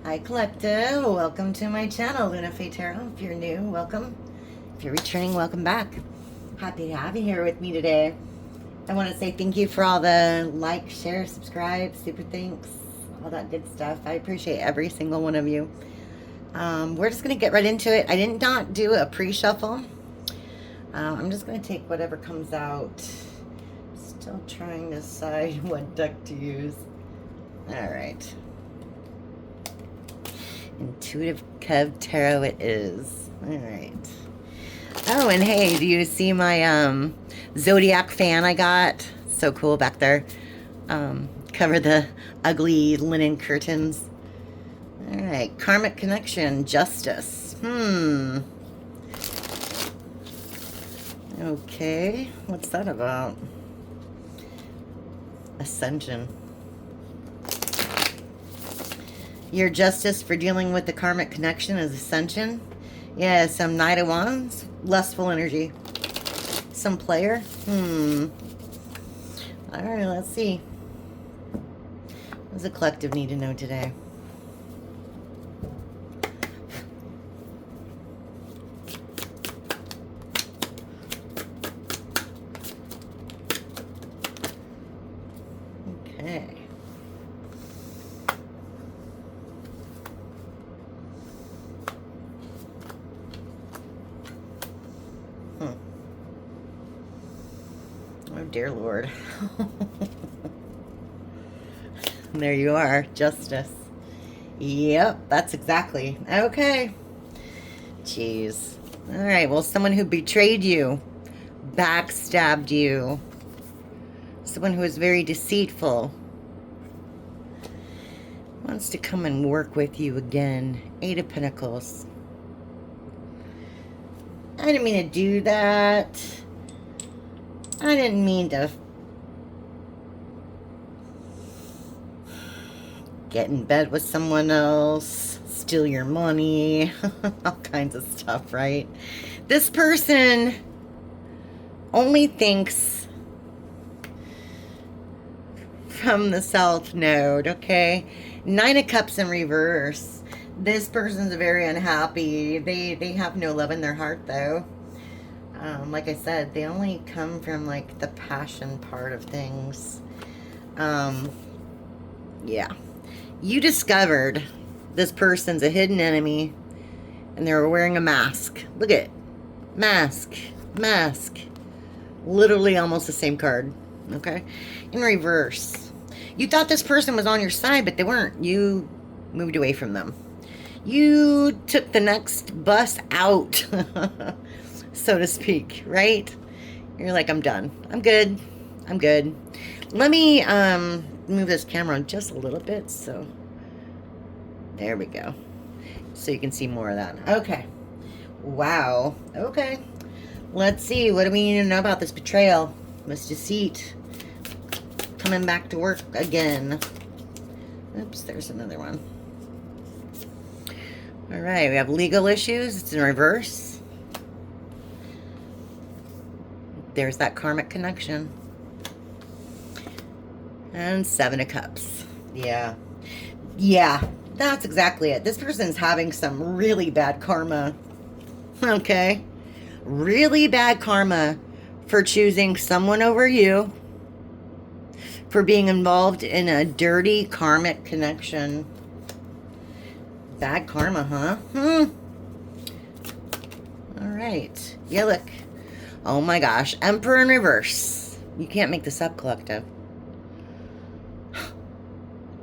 Hi Collective, welcome to my channel, LunaFae Tarot. If you're new, welcome. If you're returning, welcome back. Happy to have you here with me today. I want to say thank you for all the like, share, subscribe, super thanks, all that good stuff. I appreciate every single one of you. We're just going to get right into it. I did not do a pre-shuffle. I'm just going to take whatever comes out. Still trying to decide what deck to use. All right. Intuitive Cove Tarot it is. All right. Oh, and hey, do you see my Zodiac fan I got? So cool back there. Cover the ugly linen curtains. All right. Karmic connection. Justice. Okay. What's that about? Ascension. Your justice for dealing with the karmic connection is ascension. Yeah, some Knight of Wands, lustful energy. Some player. All right, let's see. What does the collective need to know today? Okay. Oh, dear Lord. There you are. Justice. Yep, that's exactly. Okay. Jeez. All right, well, someone who betrayed you, backstabbed you, someone who is very deceitful, wants to come and work with you again. Eight of Pentacles. I didn't mean to do that. I didn't mean to get in bed with someone else, steal your money, all kinds of stuff, right? This person only thinks from the South Node, okay? Nine of Cups in reverse. This person's very unhappy. They have no love in their heart, though. Like I said, they only come from, like, the passion part of things. Yeah. You discovered this person's a hidden enemy, and they were wearing a mask. Look at it. Mask. Mask. Literally almost the same card. Okay? In reverse. You thought this person was on your side, but they weren't. You moved away from them. You took the next bus out, so to speak, right? You're like, I'm done. I'm good. I'm good. Let me move this camera on just a little bit. So there we go. So you can see more of that. Okay. Wow. Okay. Let's see. What do we need to know about this betrayal? This deceit. Coming back to work again. Oops, there's another one. All right, we have legal issues. It's in reverse. There's that karmic connection. And Seven of Cups. Yeah. Yeah, that's exactly it. This person's having some really bad karma. Okay? Really bad karma for choosing someone over you. For being involved in a dirty karmic connection. Bad karma, huh? All right. Yeah, look. Oh my gosh. Emperor in reverse. You can't make this up, collective.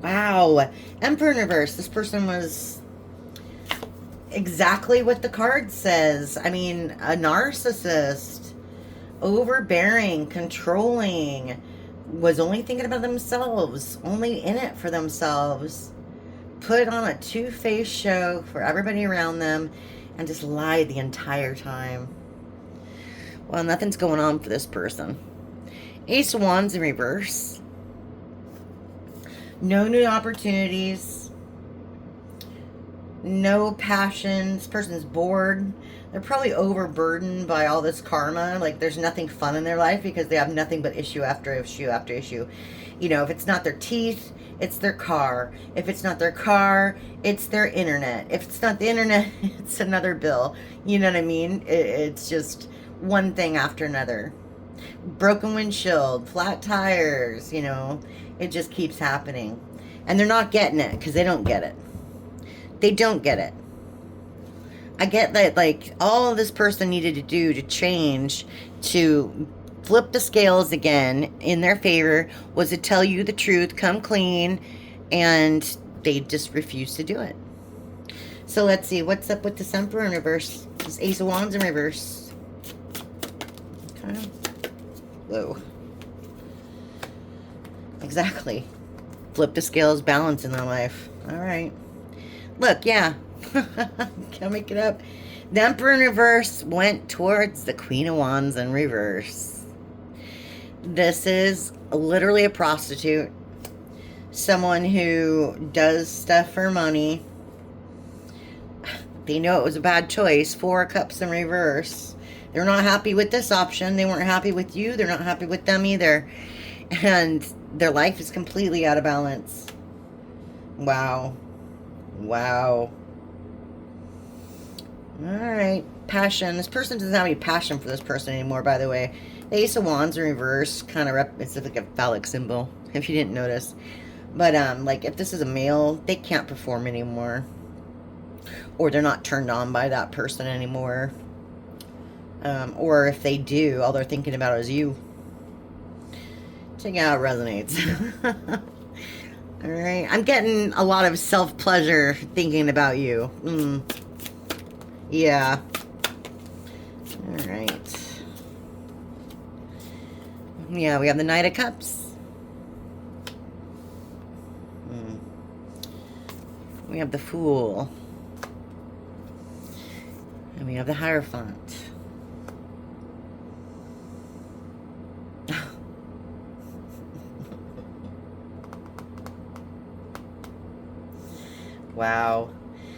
Wow. Emperor in reverse. This person was exactly what the card says. I mean, a narcissist. Overbearing. Controlling. Was only thinking about themselves. Only in it for themselves. Put on a two-faced show for everybody around them. And just lied the entire time. Well, nothing's going on for this person. Ace of Wands in reverse. No new opportunities. No passion. This person's bored. They're probably overburdened by all this karma. Like, there's nothing fun in their life because they have nothing but issue after issue after issue. You know, if it's not their teeth, it's their car. If it's not their car, it's their internet. If it's not the internet, it's another bill. You know what I mean? It's just one thing after another. Broken windshield, flat tires, you know. It just keeps happening. And they're not getting it because they don't get it. They don't get it. I get that, like, all this person needed to do to change, to flip the scales again in their favor, was to tell you the truth, come clean, and they just refuse to do it. So let's see, what's up with this Emperor in reverse? This Ace of Wands in reverse. Okay. Whoa. Exactly. Flip the scales, balance in their life. All right. Look, yeah. Can't make it up. The Emperor in reverse went towards the Queen of Wands in reverse. This is literally a prostitute. Someone who does stuff for money. They know it was a bad choice. 4 of Cups in reverse. They're not happy with this option. They weren't happy with you. They're not happy with them either. And their life is completely out of balance. Wow. Wow. Alright. Passion. This person doesn't have any passion for this person anymore, by the way. The Ace of Wands in reverse. Kind of it's like a phallic symbol, if you didn't notice. But, like, if this is a male, they can't perform anymore. Or they're not turned on by that person anymore. Or if they do, all they're thinking about is you. Check out how it resonates. Alright. I'm getting a lot of self-pleasure thinking about you. Yeah. Alright. Yeah, we have the Knight of Cups. We have the Fool. And we have the Hierophant. Wow.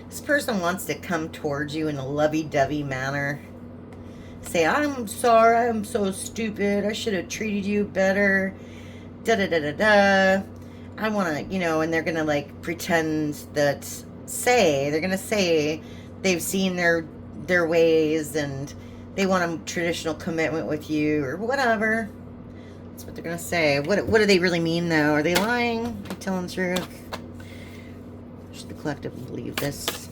This person wants to come towards you in a lovey-dovey manner. Say, I'm sorry, I'm so stupid. I should have treated you better. Da-da-da-da-da. I want to, you know, and they're going to, like, pretend that, they're going to say they've seen their ways and they want a traditional commitment with you or whatever. That's what they're going to say. What do they really mean, though? Are they lying? Are they telling the truth? Should the collective believe this?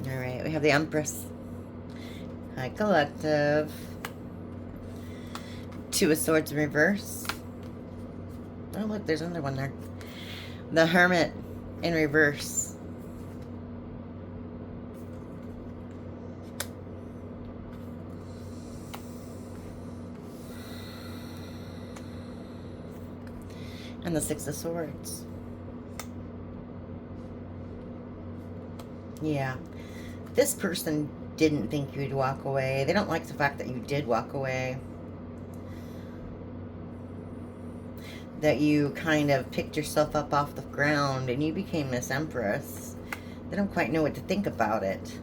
Alright, we have the Empress. Hi, collective. 2 of Swords in reverse. Oh, look, there's another one there. The Hermit in reverse. And the 6 of Swords. Yeah. This person didn't think you'd walk away. They don't like the fact that you did walk away. That you kind of picked yourself up off the ground and you became this Empress. They don't quite know what to think about it.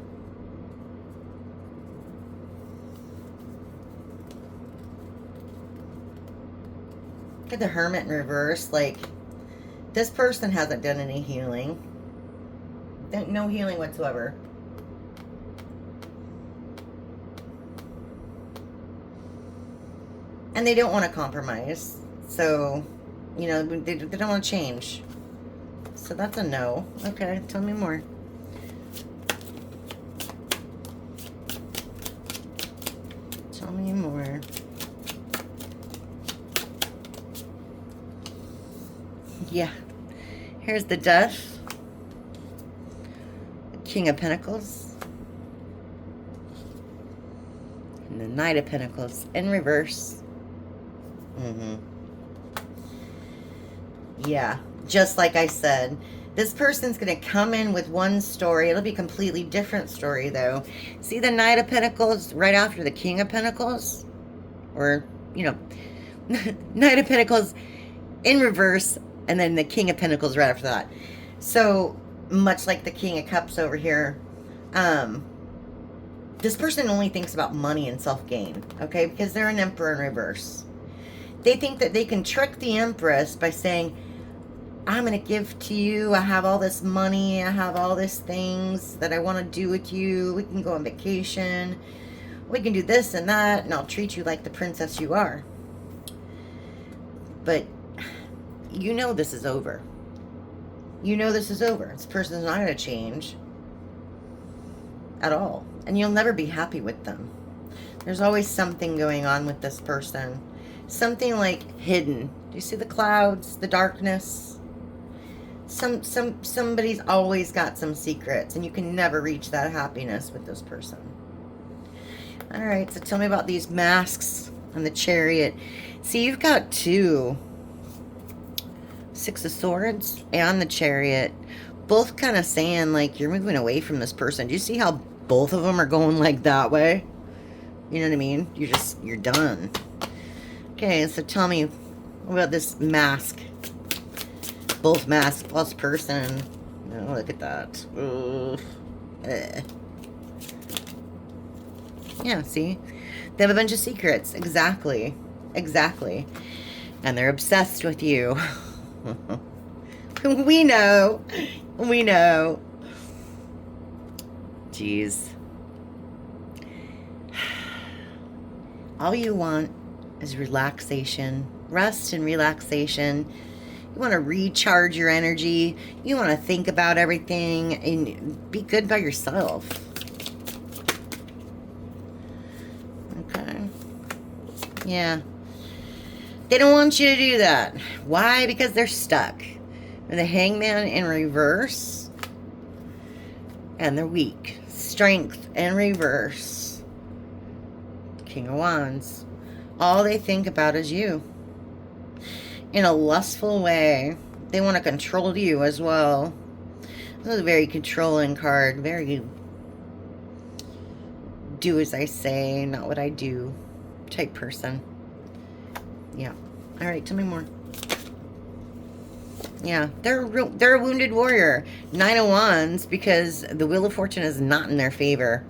Look at the Hermit in reverse. Like, this person hasn't done any healing. No healing whatsoever. And they don't want to compromise. So, you know, they don't want to change. So that's a no. Okay, tell me more. Tell me more. Yeah. Here's the Death. The King of Pentacles. And the Knight of Pentacles in reverse. Yeah, just like I said, this person's going to come in with one story. It'll be a completely different story, though. See the Knight of Pentacles right after the King of Pentacles? Or, you know, Knight of Pentacles in reverse, and then the King of Pentacles right after that. So, much like the King of Cups over here, this person only thinks about money and self-gain, okay? Because they're an Emperor in reverse. They think that they can trick the Empress by saying, I'm going to give to you. I have all this money. I have all these things that I want to do with you. We can go on vacation. We can do this and that, and I'll treat you like the princess you are. But you know this is over. You know this is over. This person's not going to change at all. And you'll never be happy with them. There's always something going on with this person. Something like hidden. Do you see the clouds, the darkness? Somebody's always got some secrets, and you can never reach that happiness with this person. All right, so tell me about these masks on the Chariot. See, you've got two. Six of Swords and the Chariot. Both kind of saying, like, you're moving away from this person. Do you see how both of them are going, like, that way? You know what I mean? You're done. Okay, so tell me about this mask. Both mask plus person. Oh, look at that. Yeah, see? They have a bunch of secrets. Exactly. Exactly. And they're obsessed with you. We know. We know. Jeez. All you want is relaxation. Rest and relaxation. You want to recharge your energy. You want to think about everything and be good by yourself. Okay. Yeah. They don't want you to do that. Why? Because they're stuck. They're the Hangman in reverse. And they're weak. Strength in reverse. King of Wands. All they think about is you. In a lustful way. They want to control you as well. This is a very controlling card. Very do as I say, not what I do type person. Yeah. All right, tell me more. Yeah, they're a wounded warrior. 9 of Wands, because the Wheel of Fortune is not in their favor.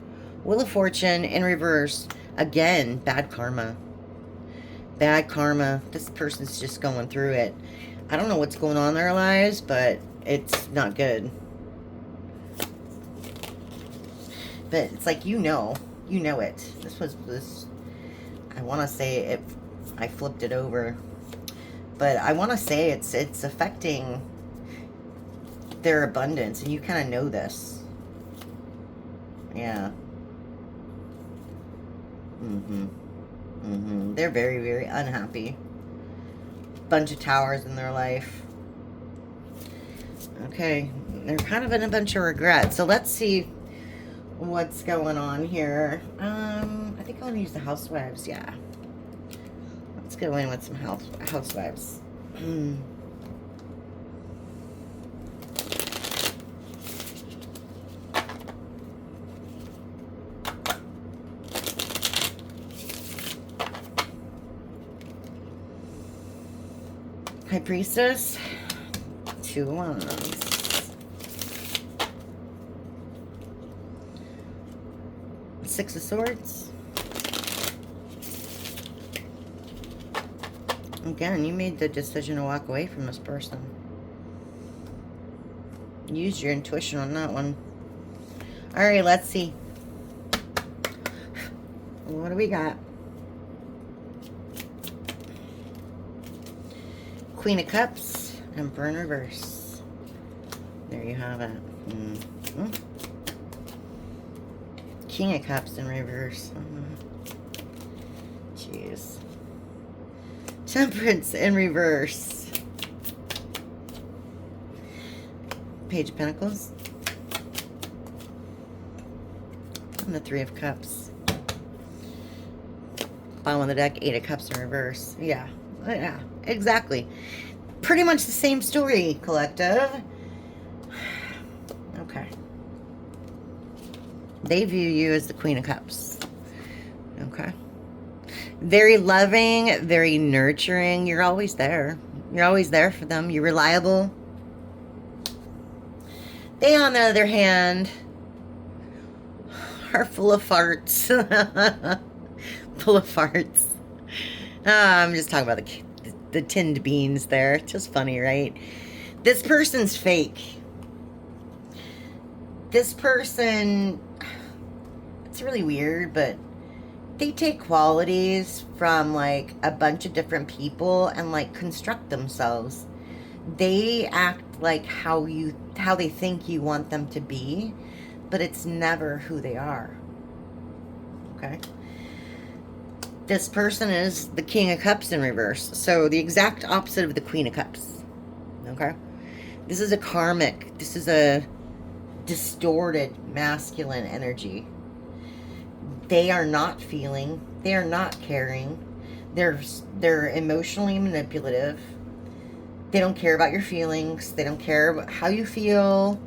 Wheel of Fortune in reverse. Again, bad karma. Bad karma. This person's just going through it. I don't know what's going on in their lives, but it's not good. But it's like, you know it. This. I want to say it. I flipped it over. But I want to say it's affecting their abundance, and you kind of know this. Yeah. They're very, very unhappy. Bunch of towers in their life. Okay. They're kind of in a bunch of regret. So let's see what's going on here. I think I want to use the housewives. Yeah. Let's go in with some housewives. High Priestess. 2 of Wands. 6 of Swords. Again, you made the decision to walk away from this person. Use your intuition on that one. All right, let's see. What do we got? Queen of Cups, Emperor in reverse. There you have it. King of Cups in reverse. Jeez. Temperance in reverse. Page of Pentacles. And the 3 of Cups. Bottom of the deck, 8 of Cups in reverse. Yeah, exactly. Pretty much the same story, collective. Okay. They view you as the Queen of Cups. Okay. Very loving, very nurturing. You're always there. You're always there for them. You're reliable. They, on the other hand, are full of farts. Full of farts. I'm just talking about the tinned beans there. Just funny, right? This person's fake. This person, it's really weird, but they take qualities from like a bunch of different people and like construct themselves. They act like how they think you want them to be, but it's never who they are. Okay? This person is the King of Cups in reverse. So the exact opposite of the Queen of Cups. Okay? This is a karmic. This is a distorted masculine energy. They are not feeling. They are not caring. They're emotionally manipulative. They don't care about your feelings. They don't care about how you feel.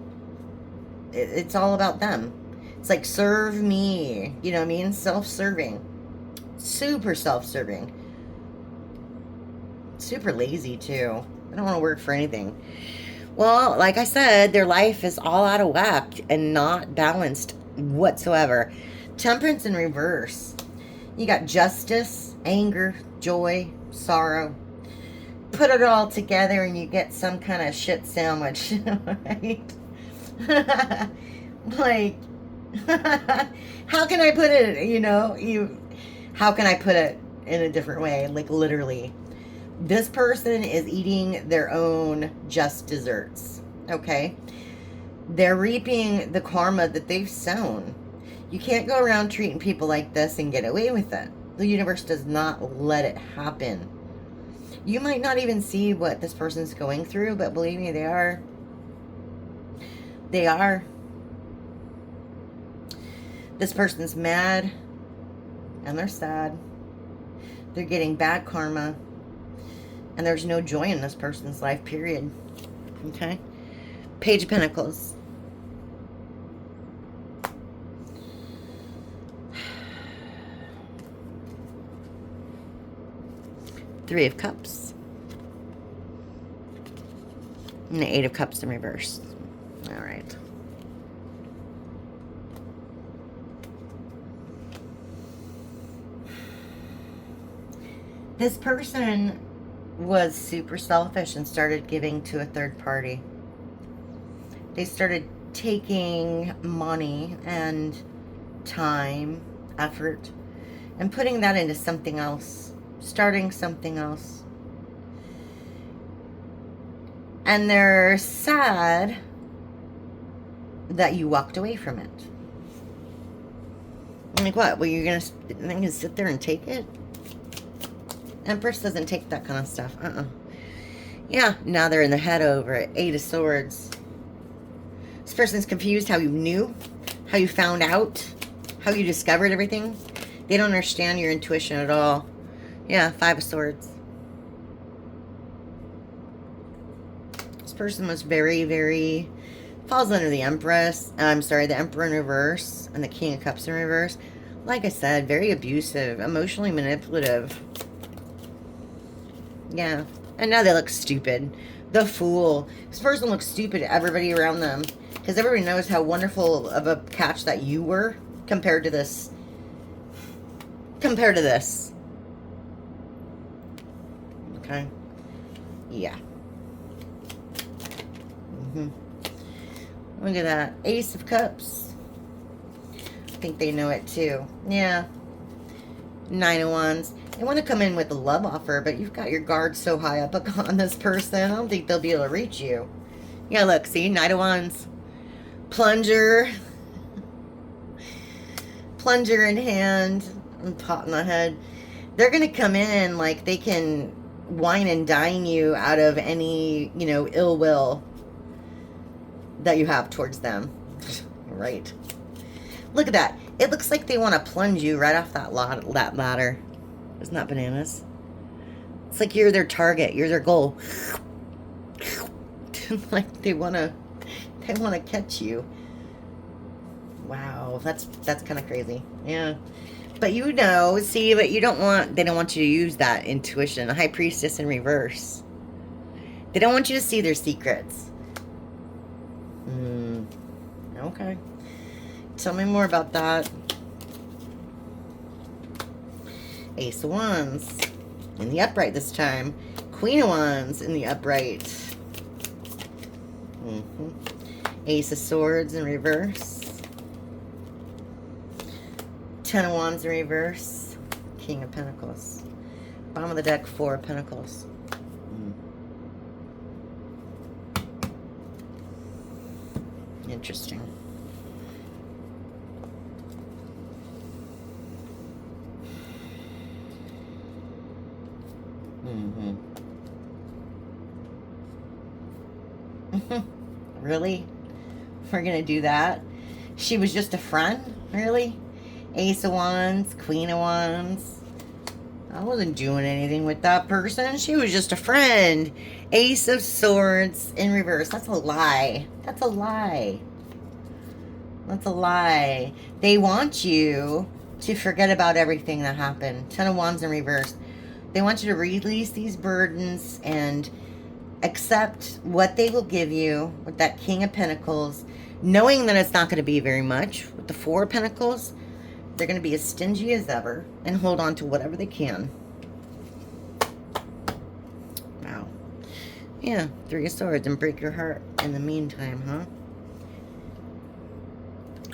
It's all about them. It's like, serve me. You know what I mean? Self-serving. Super self-serving. Super lazy, too. I don't want to work for anything. Well, like I said, their life is all out of whack and not balanced whatsoever. Temperance in reverse. You got justice, anger, joy, sorrow. Put it all together and you get some kind of shit sandwich, right? Like, how can I put it, how can I put it in a different way? Like, literally, this person is eating their own just desserts, okay? They're reaping the karma that they've sown. You can't go around treating people like this and get away with it. The universe does not let it happen. You might not even see what this person's going through, but believe me, they are. They are. This person's mad and they're sad. They're getting bad karma. And there's no joy in this person's life, period. Okay? Page of Pentacles. Three of Cups. And the Eight of Cups in reverse. All right. This person was super selfish and started giving to a third party. They started taking money and time, effort, and putting that into something else. Starting something else. And they're sad that you walked away from it. Like, what? Well, you're gonna sit there and take it? Empress doesn't take that kind of stuff. Yeah, now they're in the head over it. Eight of Swords. This person's confused how you knew, how you found out, how you discovered everything. They don't understand your intuition at all. Yeah, Five of Swords. This person was very, very... falls under the Empress. I'm sorry, the Emperor in reverse and the King of Cups in reverse. Like I said, very abusive, emotionally manipulative. Yeah. And now they look stupid. The Fool. This person looks stupid to everybody around them. Because everybody knows how wonderful of a catch that you were compared to this. Compared to this. Okay. Yeah. Look at that. Ace of Cups. I think they know it too. Yeah. Nine of Wands. They want to come in with a love offer, but you've got your guard so high up on this person. I don't think they'll be able to reach you. Yeah, look. See? Knight of Wands. Plunger. Plunger in hand. And pot in the head. They're going to come in like they can wine and dine you out of any, ill will that you have towards them. Right. Look at that. It looks like they want to plunge you right off that ladder. Isn't that bananas? It's like you're their target. You're their goal. Like they want to catch you. Wow. That's kind of crazy. Yeah. But you know, see, but you don't want, they don't want you to use that intuition. A high priestess in reverse. They don't want you to see their secrets. Okay. Tell me more about that. Ace of Wands in the upright this time. Queen of Wands in the upright. Ace of Swords in reverse. Ten of Wands in reverse. King of Pentacles. Bottom of the deck, Four of Pentacles. Interesting. Really? We're gonna do that? She was just a friend? Really? Ace of Wands, Queen of Wands. I wasn't doing anything with that person. She was just a friend. Ace of Swords in reverse. That's a lie. That's a lie. That's a lie. They want you to forget about everything that happened. Ten of Wands in reverse. They want you to release these burdens and accept what they will give you with that King of Pentacles, knowing that it's not going to be very much. With the Four of Pentacles, they're going to be as stingy as ever and hold on to whatever they can. Wow. Yeah, Three of Swords and break your heart in the meantime, huh?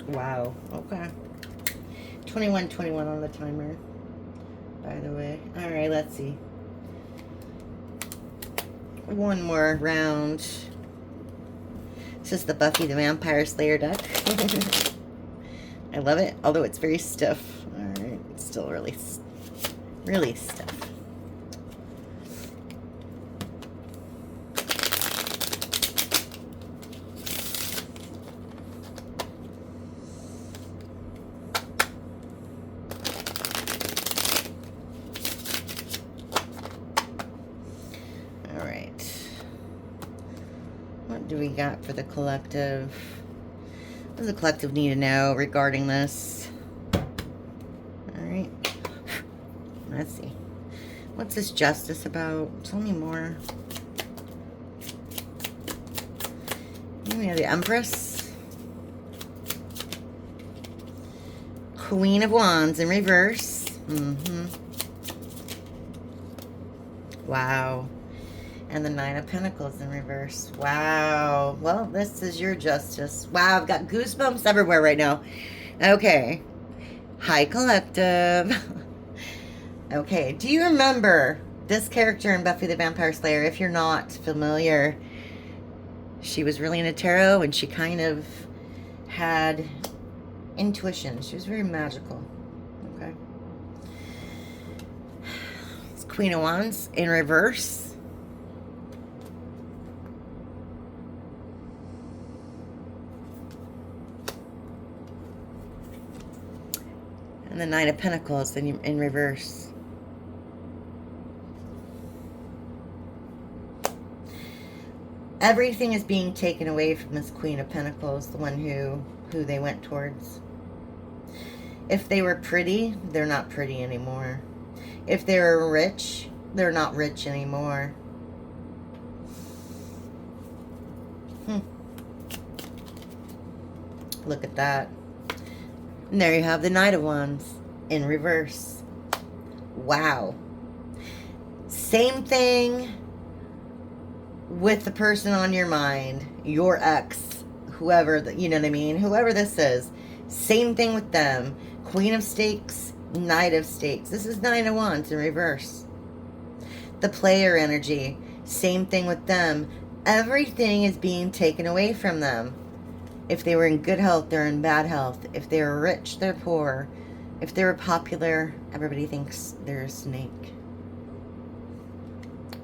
Wow. Okay. 21:21 on the timer, by the way. All right, let's see. One more round. This is the Buffy the Vampire Slayer deck. I love it, although it's very stiff. All right, it's still really stiff. All right. What do we got for the collective? What does the collective need to know regarding this? Alright. Let's see. What's this justice about? Tell me more. We have the Empress. Queen of Wands in reverse. Wow. And the Nine of Pentacles in reverse. Wow. Well, this is your justice. Wow, I've got goosebumps everywhere right now. Okay. Hi, collective. Okay, do you remember this character in Buffy the Vampire Slayer? If you're not familiar, she was really into tarot and she kind of had intuition. She was very magical. Okay. It's Queen of Wands in reverse. And the Nine of Pentacles in reverse. Everything is being taken away from this Queen of Pentacles, the one who they went towards. If they were pretty, they're not pretty anymore. If they were rich, they're not rich anymore. Look at that. And there you have the Knight of Wands in reverse. Wow. Same thing with the person on your mind, your ex, whoever, you know what I mean? Whoever this is. Same thing with them. Queen of Stakes, Knight of Stakes. This is Nine of Wands in reverse. The player energy. Same thing with them. Everything is being taken away from them. If they were in good health, they're in bad health. If they were rich, they're poor. If they were popular, everybody thinks they're a snake.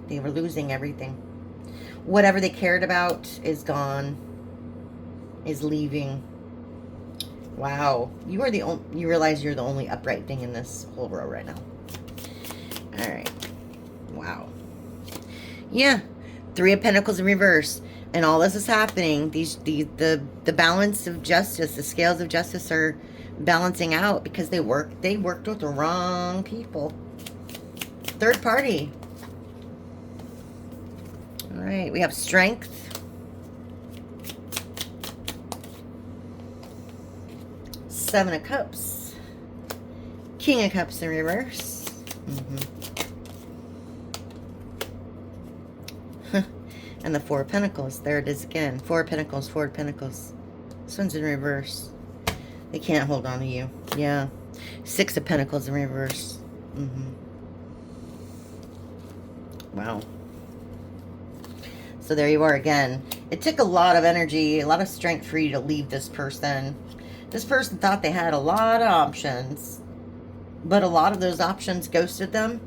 They were losing everything. Whatever they cared about is gone, is leaving. Wow. You are the only, you realize you're the only upright thing in this whole row right now. All right. Wow. Yeah. Three of Pentacles in reverse. And all this is happening. The balance of justice, the scales of justice are balancing out because they worked with the wrong people. Third party. All right, we have strength. Seven of Cups. King of Cups in reverse. And the Four of Pentacles. There it is again. Four of Pentacles, Four of Pentacles. This one's in reverse. They can't hold on to you. Yeah. Six of Pentacles in reverse. Wow. So there you are again. It took a lot of energy, a lot of strength for you to leave this person. This person thought they had a lot of options, but a lot of those options ghosted them.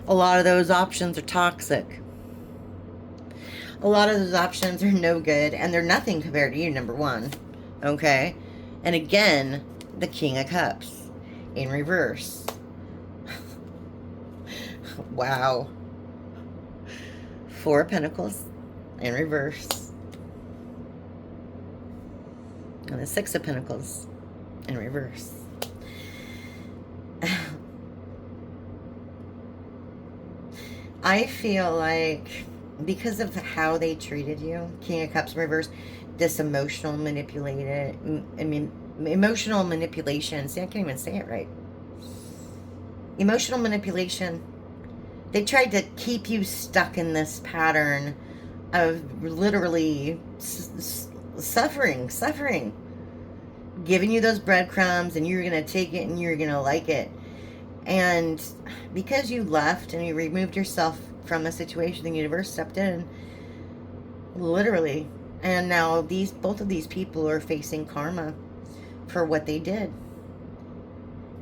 A lot of those options are toxic. A lot of those options are no good, and they're nothing compared to you, number one. Okay? And again, the King of Cups in reverse. Wow. Four of Pentacles in reverse. And the Six of Pentacles in reverse. I feel like because of how they treated you, King of Cups in reverse, this emotional emotional manipulation. See, I can't even say it right. Emotional manipulation. They tried to keep you stuck in this pattern of literally suffering, giving you those breadcrumbs, and you're going to take it and you're going to like it. And because you left and you removed yourself from the situation, the universe stepped in, literally. And now both of these people are facing karma for what they did.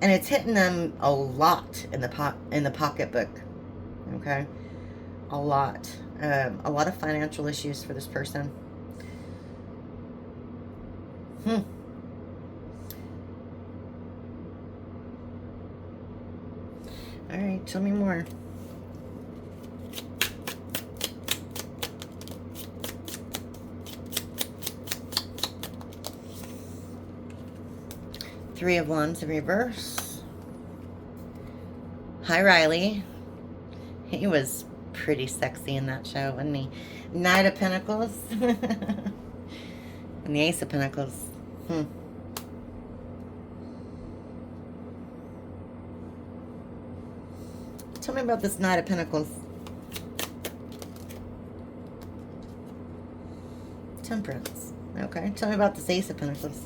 And it's hitting them a lot in the pocketbook. Okay? A lot of financial issues for this person. All right, tell me more. Three of Wands in reverse. Hi, Riley. He was pretty sexy in that show, wasn't he? Knight of Pentacles. And the Ace of Pentacles. Tell me about this Knight of Pentacles. Temperance. Okay. Tell me about this Ace of Pentacles.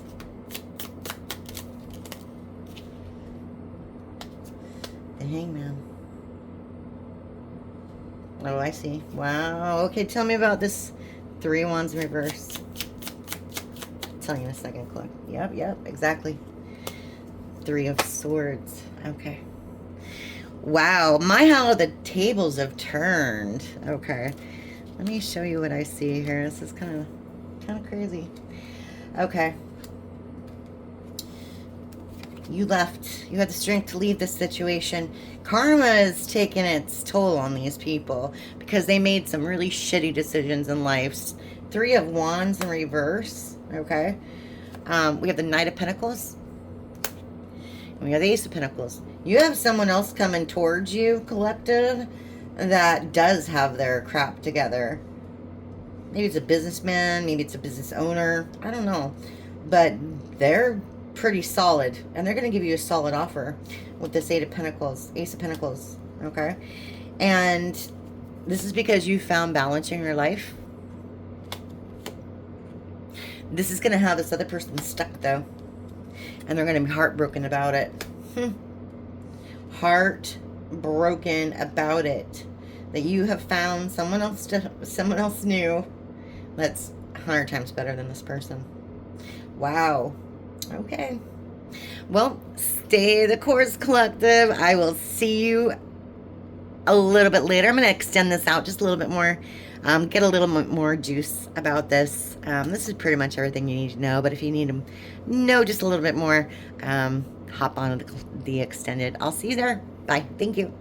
The Hangman. Oh, I see. Wow. Okay, tell me about this Three of Wands in reverse. I'll tell you in a second, Clark. Yep, exactly. Three of Swords. Okay. Wow. My, how the tables have turned. Okay. Let me show you what I see here. This is kind of crazy. Okay. You left. You had the strength to leave this situation. Karma is taking its toll on these people because they made some really shitty decisions in life. Three of Wands in reverse. Okay. We have the Knight of Pentacles. And we have the Ace of Pentacles. You have someone else coming towards you, collective, that does have their crap together. Maybe it's a businessman. Maybe it's a business owner. I don't know. But they're pretty solid, and they're going to give you a solid offer with this Ace of Pentacles, okay? And this is because you found balance in your life. This is going to have this other person stuck, though, and they're going to be heartbroken about it. Heartbroken about it, that you have found someone else new that's 100 times better than this person. Wow. Okay. Well, stay the course, collective. I will see you a little bit later. I'm going to extend this out just a little bit more. Get a little bit more juice about this. This is pretty much everything you need to know. But if you need to know just a little bit more, hop on the extended. I'll see you there. Bye. Thank you.